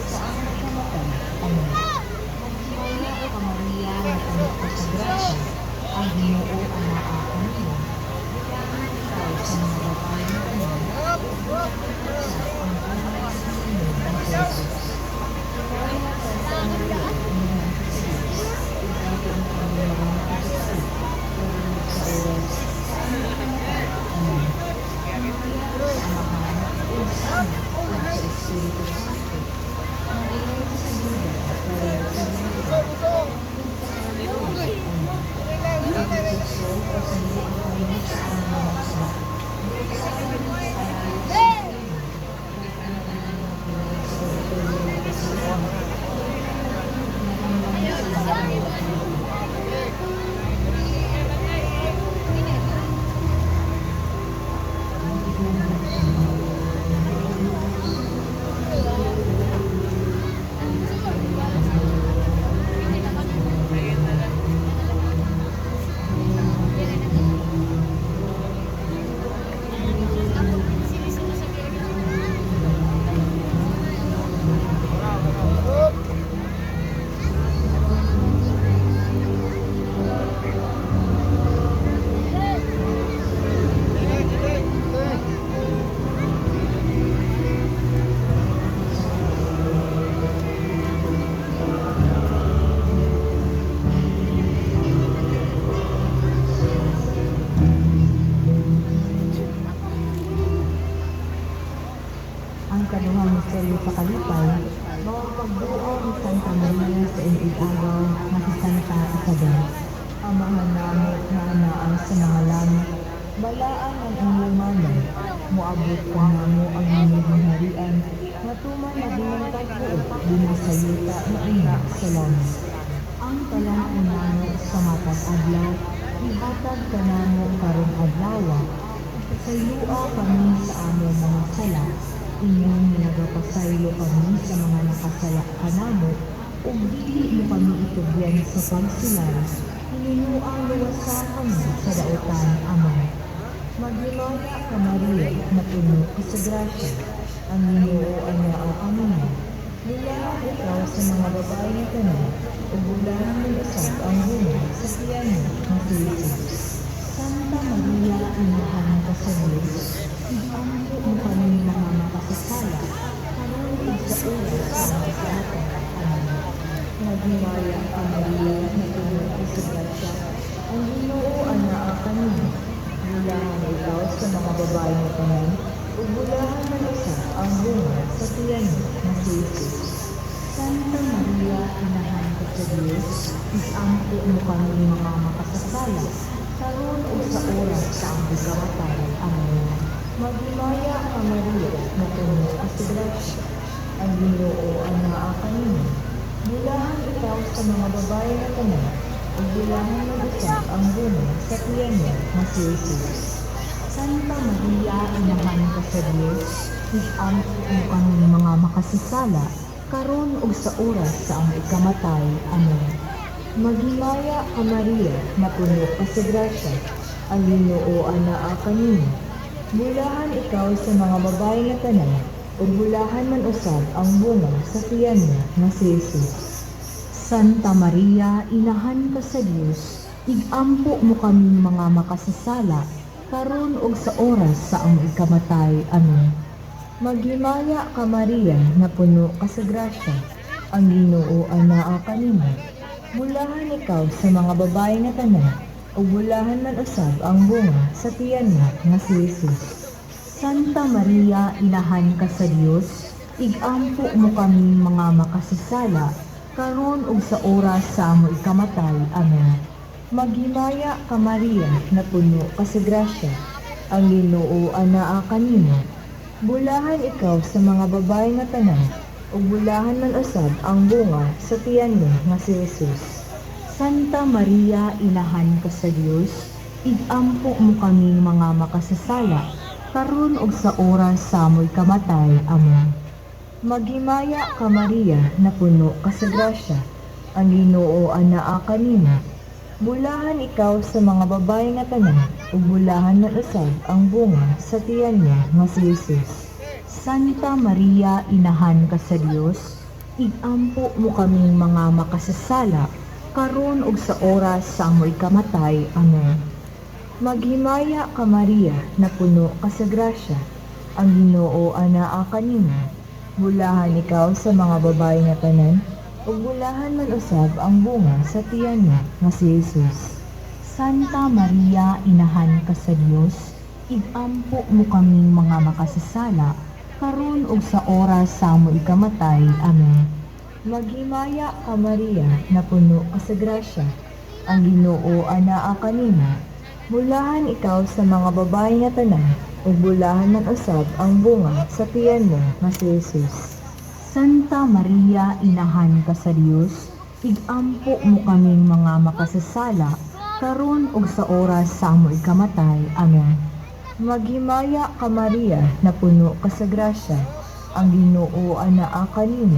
saan nakamatay ano. Magsimaya ka Maria na puno ka sa grasya, ang Ginoo ang naaapan mo. Bilangan ikaw sa mga babae na anak, ang buhay sa inyo ng Jesus. Kaya sa Maria, inahan ka sa Diyos, ikaw ang kanyang mga kapatid, pero sa oras, saan nakamatay ano. Kaya sa amahan, Unsana, at sa Espiritu Santo, ang ilaw sa Buda, para sa Buda, Ipagkutso o sa hindi ang parinig sa aming mga masama. Sa amin sa kalayo sa Pilipinas, sa Pilipinas, sa Kasiwan, sa ang kaduhang misteryo sa kalipay, mao pagbuo ni Santa Maria sa inigagaw nga si Santa Isabel. Amahan namo nga anaan sa mga langit, balaan ang inyong manay, moabot ka namo ang inyong harian, nga tuman maging tagpuot din sa yuta na ina sa langit. Ang talang namo sa matag adlaw, ihatag ka namo karong adlaw, kasayloa kami sa among mga sala, inyong nagapasaylo kami sa mga nakasala kanamo, ug dili mo kami itugyan sa pagsulay, hinunuang luwasa kami sa dautan Ama. Maglimaya ka Maria, na puno sa grasya, ang Ginoo ang naaw kami. Nilalang ikaw sa mga babae na tanan, ug bulahan mo usab ang bunga sa tiyan mo na si Jesus. Santa Maria, inahan ka sa Diyos, iampo mo kami mga makasasala, karon sa oras sa masalakan. Amen. Nagmimaya ka Maria, na puno sa grasya, ang Ginoo ang naaw kami. Bulahan ikaw sa mga babae na tanan, ug bulahan man usab ang bunga sa tiyan mo na si Jesus. Santa Maria, inahan ka sa Diyos, iampo mo kami mga makasasala, karon o sa oras sa aming kamatay. Amen. Maglimaya ka Maria, na puno sa grasya, ang Ginoo ang naaw kami. Bulahan ikaw sa mga babae na tanan, ug bulahan man usab ang bunga sa tiyan mo na si Jesus. Santa Maria, inahan ka sa Diyos, iampo mo kami mga makasasala, karon ug sa oras sa aming kamatay. Amen. Maglimaya ka Maria, na puno sa grasya, ang Ginoo ang naaw kami. Bulahan ikaw sa mga babae na tanan, ug bulahan man usab ang bunga sa tiyan mo na si Jesus. Santa Maria, inahan ka sa Diyos, igampo mo kami mga makasasala, karon ug sa oras sa aming kamatay. Amen. Maglimaya ka Maria, na puno sa grasya, ang Ginoo ang naaw kanimo. Bulahan ikaw sa mga babae na tanan, ug bulahan man usab ang bunga sa tiyan mo nga si Jesus. Santa Maria, inahan ka sa Diyos, igampo mo kami mga makasasala, karon ug sa oras sa among ikamatay. Amen. Maghimaya ka Maria, na puno sa grasya, ang Ginoo ang naaw kanimo. Bulahan ikaw sa mga babae na tanan, ug bulahan man usab ang bunga sa tiyan mo nga si Jesus. Santa Maria, inahan ka sa Diyos, igampo mo kami mga makasasala, karon ug sa oras sa among kamatay. Amen. Maghimaya ka Maria, na puno sa grasya, ang Ginoo ang naaw kanimo. Bulahan ikaw sa mga babae nga tanan, ug bulahan man usab ang bunga sa tiyan mo nga si Jesus. Santa Maria, Inahan ka sa Dios, igampo mo kaming mga makasasala, karon ug sa oras sa amoy kamatay. Amen. Maghimaya ka Maria, na puno ka sa grasya, ang Ginoo anaa kanimo. Bulahan ikaw sa mga babae nga tanan, ug bulahan man usab ang bunga sa tiyan mo nga si Jesus. Santa Maria, Inahan ka sa Dios, igampo mo kaming mga makasasala, karon ug sa oras sa amoy kamatay. Amen. Maghimaya ka Maria, na puno ka sa grasya, ang Ginoo anaa kanimo. Bulahan ikaw sa mga babae nga tanan, ug bulahan man usab ang bunga sa tiyan mo nga si Jesus. Santa Maria, Inahan ka sa Dios, igampo mo kaming mga makasasala, karon ug sa oras sa amoy kamatay. Amen. Maghimaya ka Maria, na puno ka sa grasya, ang Ginoo anaa kanimo.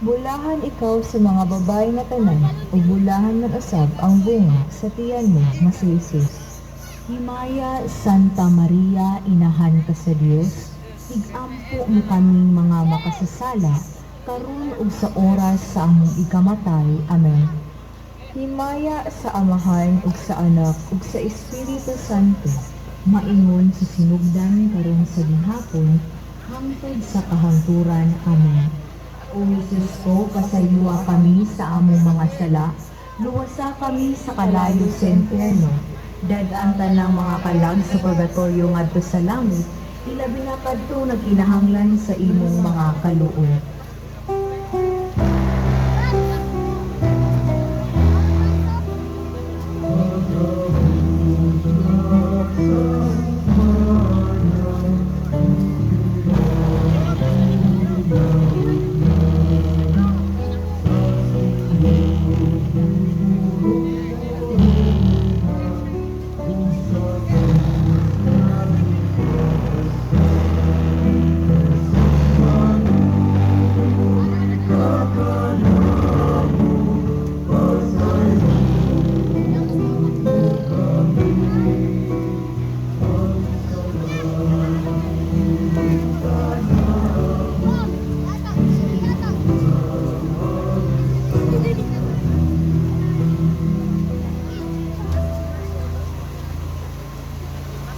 Bulahan ikaw sa mga babae nga tanan, ug bulahan man usab ang bunga sa tiyan mo nga si Jesus. Himaya Santa Maria, Inahan ka sa Dios, igampo mo kaming mga makasasala, karon ug sa oras sa among ikamatay. Amen. Himaya sa Amahan ug sa Anak ug sa Espiritu Santo, maingon sa sinugdan karon sa gihapon, hangtod sa kahangturan. Amen. O Jesus ko, pasayloa kami sa among mga sala, luwasa kami sa kalayo sa impyerno, dad-an tanang mga kalag sa purgatorio ngadto sa langit, ilabi na kadto nagkinahanglan sa imong mga kaluoy.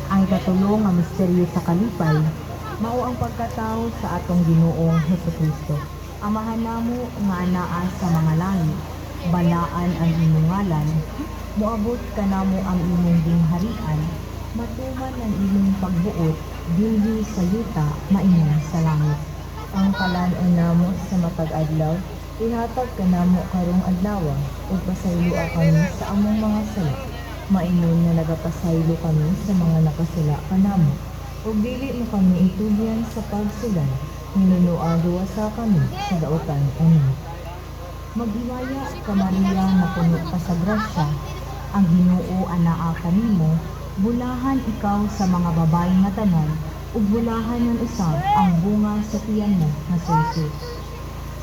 Ang ikatulong nga misteryo sa kalipay, mao ang pagkatao sa atong Ginoong Hesukristo. Amahan namo nga anaa sa mga langit, balaan ang imong ngalan, moabot kanamo ang imong gingharian, matuman ang imong pagbuot, dinhi sa yuta, maingon sa langit. Ang kalan-on namo sa matag adlaw, ihatag kanamo karong adlaw, ug pasayloa kami sa among mga sala, maingon nga nagapasaylo kami sa mga nakasala kanamo, ug dili mo kami itugyan sa pagsulan, ninunoa duwasa kami sa daotan. Amen. Maghimaya ka Maria, na puno ka sa grasya, ang Ginoo anaa kanimo. Bulahan ikaw sa mga babae nga tanan, ug bulahan man usab ang bunga sa tiyan mo nga si Jesus.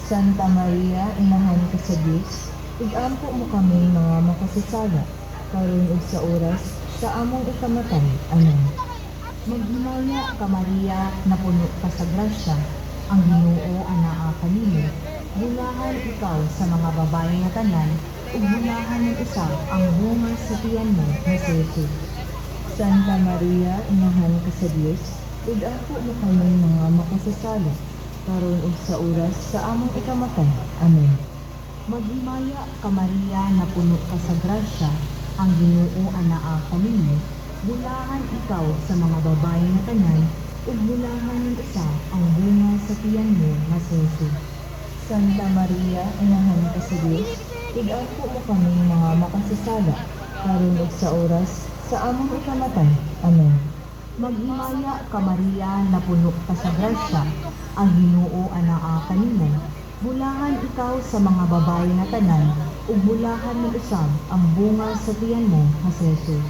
Santa Maria, Inahan ka sa Dios, igampo mo kami mga makasasala, karon ug sa oras sa among ikamatay. Amen. Maghimaya ka Maria, na puno ka sa grasya, ang Ginoo anaa kanimo. Bulahan ikaw sa mga babae nga tanan, ug bulahan ng usab ang bunga sa tiyan mo nga si Jesus. Santa Maria, Inahan ka sa Dios, igampo mo kami mga makasasala, karon ug sa oras sa among ikamatay. Amen. Maghimaya ka Maria, na puno ka sa grasya, ang Ginoo anaa kanimo. Bulahan ikaw sa mga babae nga tanan, ug bulahan ng usab ang bunga sa tiyan mo nga si Jesus. Santa Maria, Inahan ka sa Dios, igampo mo kami mga makasasala, karon ug sa oras sa among ikamatay. Amen. Maghimaya ka Maria, na puno ka sa grasya, ang Ginoo anaa kanimo. Bulahan ikaw sa mga babae nga tanan, ug bulahan ng usab ang bunga sa tiyan mo nga si Jesus.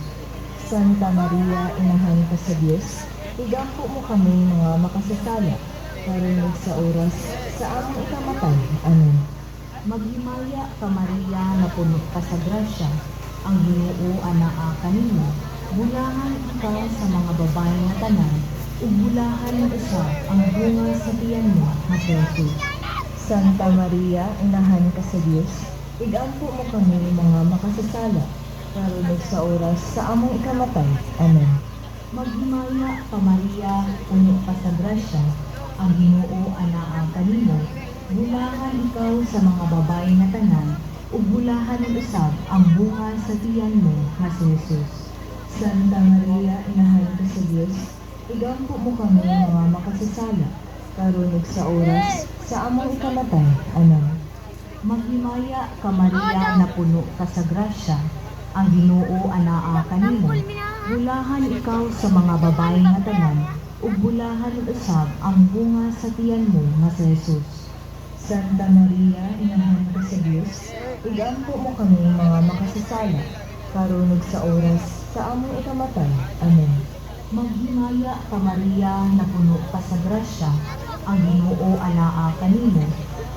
Santa Maria, Inahan ka sa Dios, igampo mo kami mga makasasala, karon ug sa oras sa among ikamatay. Amen. Maghimaya ka Maria, na puno ka sa grasya, ang Ginoo anaa kanimo. Bulahan ikaw sa mga babae nga tanan, ug bulahan ng usab ang bunga sa tiyan mo nga si Jesus. Santa Maria, inahan ka sa Dios, igampo mo kami mga makasasala, karon ug sa oras sa among ikamatay. Amen. Maghimaya ka Maria, puno ka sa grasya, ang Ginoo anaa kanimo, bulahan ikaw sa mga babae nga tanan, ug bulahan ng usab ang bunga sa tiyan mo nga si Jesus. Santa Maria, inahan ka sa Dios, igampo mo kami mga makasasala, karon ug sa oras sa among ikamatay. Amen. Maghimaya ka Maria, na puno ka sa grasya, ang Ginoo anaa kanimo, bulahan ikaw sa mga babae nga tanan, ug bulahan usab ang bunga sa tiyan mo nga si Jesus. Santa Maria, inahan ka sa Dios, igampo mo kami mga makasasala, karon ug sa oras sa among ikamatay. Amen. Maghimaya ka Maria, na puno ka sa grasya, ang Ginoo anaa kanimo,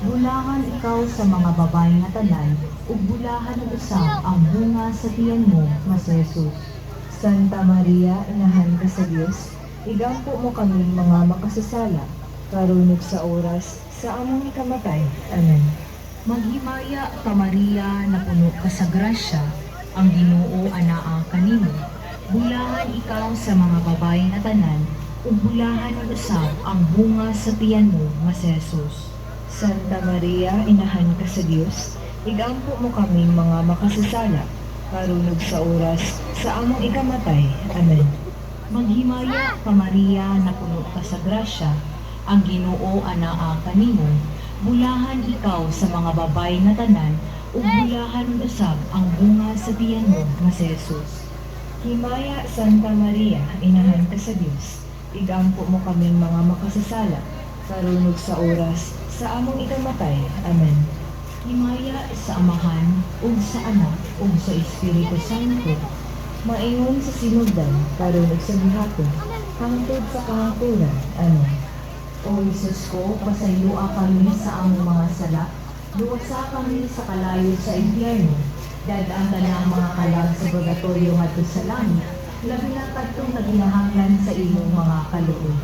bulahan ikaw sa mga babae nga tanan, ug bulahan usab ang bunga sa tiyan mo nga si Jesus. Santa Maria, inahan ka sa Dios, igampo mo kami mga makasasala, karon ug sa oras sa among ikamatay. Amen. Maghimaya ka Maria, na puno ka sa grasya, ang Ginoo anaa kanimo, bulahan ikaw sa mga babae nga tanan, ug bulahan usab ang bunga sa tiyan mo nga si Jesus. Santa Maria, inahan ka sa Dios, igampo mo kami mga makasasala, karon ug sa oras sa among ikamatay. Amen. Maghimaya ka Maria, na puno ka sa grasya, ang Ginoo anaa kanimo, bulahan ikaw sa mga babae nga tanan, ug bulahan usab ang bunga sa tiyan mo nga si Jesus. Himaya Santa Maria, inahan ka sa Dios, igampo mo kami mga makasasala, karon ug sa oras sa among ikamatay. Amen. Himaya sa Amahan, ug sa Anak, ug sa Espiritu Santo, maingon sa sinugdan, karon ug sa gihapon, hangtod sa kahaturan. Amen. O Jesus ko, pasayloa kami sa among mga sala, luwasa kami sa kalayo sa impyerno, dadaan ka na ang mga kalag sa purgatorio ngadto sa langit, labi na kadtong naginahanglan sa imong mga kaluoy.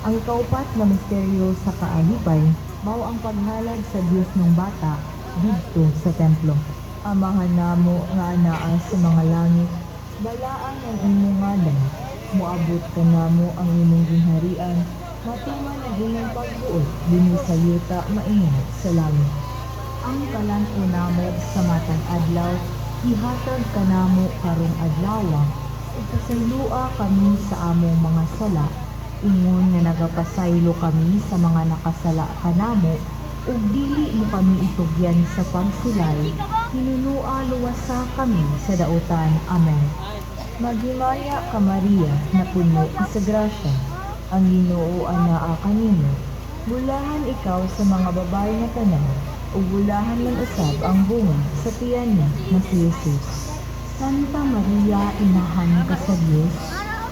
Ang kaupat na misteryo sa kaalipay, mao ang paghalad sa Dios ng bata didto sa templo. Amahan namo nga anaa sa mga langit, balaan ang imong ngalan, moabot ka namo ang imong ginharian, matuman ang imong pagbuot dinhi sa yuta maingon sa langit. Ang kalan-o namo sa matang adlaw, ihatag ka namo karong adlaw, ug pasaylua kami sa among mga sala, ingon nga nagapasaylo kami sa mga nakasala kanamo, ug dili mo kami itugyan sa pagsulay, hinunua luwasa kami sa dautan. Amen. Maghimaya ka Maria, na puno ka sa grasya, ang Ginoo anaa kanimo, bulahan ikaw sa mga babae nga tanan, ug bulahan man usab ang bunga sa tiyan niya nga si Jesus. Santa Maria, inahan ka sa Dios,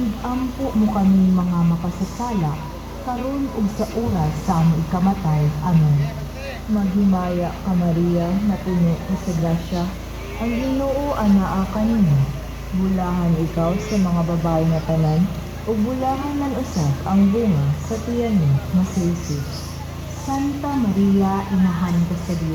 igampo mo kami mga makasasala, karon ug sa oras sa among ikamatay. Amen. Maghimaya ka Maria, na puno ka sa grasya, ang Ginoo anaa kanimo, bulahan ikaw sa mga babae nga tanan, ug bulahan man usab ang bunga sa tiyan mo nga si Jesus. Santa Maria, inahan ka sa Dios,